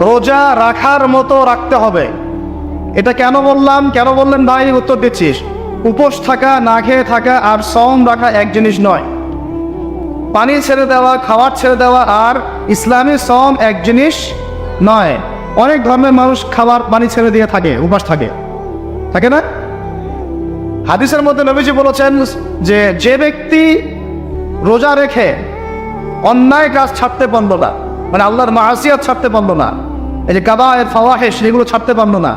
রোজা রাখার মতো রাখতে হবে। এটা কেন বললাম, কেন বললেন ভাই? উত্তর দিচ্ছিস। উপোস থাকা, না খেয়ে থাকা আর সওম রাখা এক জিনিস নয়। পানি ছেড়ে দেওয়া, খাবার ছেড়ে দেওয়া আর ইসলামী সওম এক জিনিস নয়। অনেক ধর্মের মানুষ খাবার পানি ছেড়ে দিয়ে থাকে, উপাস থাকে, থাকে না? হাদিসের মধ্যে নবীজি বলেছেন যে যে ব্যক্তি রোজা রেখে অন্যায় কাজ ছাড়তে পারলো না, মানে আল্লাহর মাসিয়াত ছাড়তে পারলো না, এই যে কাবায়ের ফাওয়াহিশ এগুলো ছাড়তে পারলো না,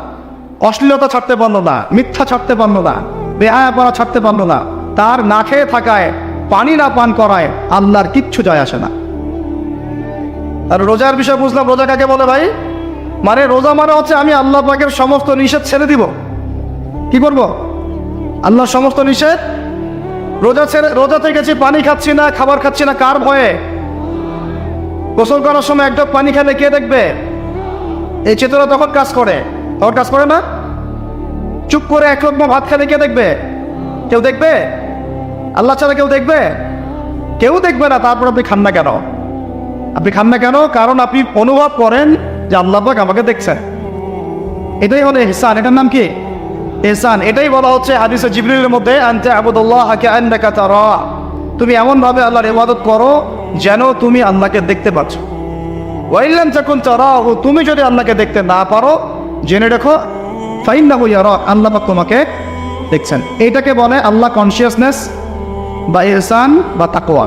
অশ্লীলতা ছাড়তে পারলো না, মিথ্যা ছাড়তে পারলো না, বেহায়াপনা ছাড়তে পারলো না, তার না খেয়ে থাকায়, পানি না পান করায় আল্লাহর কিচ্ছু যায় আসে না। আর রোজার বিষয় বুঝলাম। রোজা কাকে বলে ভাই? মানে রোজা মানে হচ্ছে আমি আল্লাহ পাকের সমস্ত নিষেধ ছেড়ে দিব। কি করব? আল্লাহর সমস্ত নিষেধ। রোজা থেকেছি, পানি খাচ্ছি না, খাবার খাচ্ছি না, কার ভয়ে? গোসল করার সময় এক ঢোক পানি খেলে কে দেখবে? এই চেতনা তখন কাজ করে, তখন কাজ করে না? চুপ করে এক লোকমা ভাত খেলে কে দেখবে? কেউ দেখবে? আল্লাহ ছাড়া কেউ দেখবে? কেউ দেখবে না। তারপর আপনি খান না কেন? আপনি খান না কেন? কারণ আপনি অনুভব করেন যে আল্লাহ পাক আমাকে দেখছেন। এটাই হলো ইহসান। এটার নাম কি? ইহসান। এটাই বলা হচ্ছে হাদিসে জিবরিলের মধ্যে, আনতা আবুদুল্লাহ কাআন্নাকা তারা। তুমি এমন ভাবে আল্লাহর ইবাদত করো যেন তুমি আল্লাহকে দেখতে পাচ্ছ। ওয়া ইল্লাম তাকুন তারাহু, তুমি যদি আল্লাহকে দেখতে না পারো জেনে রাখো ফাইন্নাহু ইয়ারাক, আল্লাহ পাক তোমাকে দেখছেন। এইটাকে বলে আল্লাহ কনসিয়াসনেস বা ইহসান বা তাকওয়া।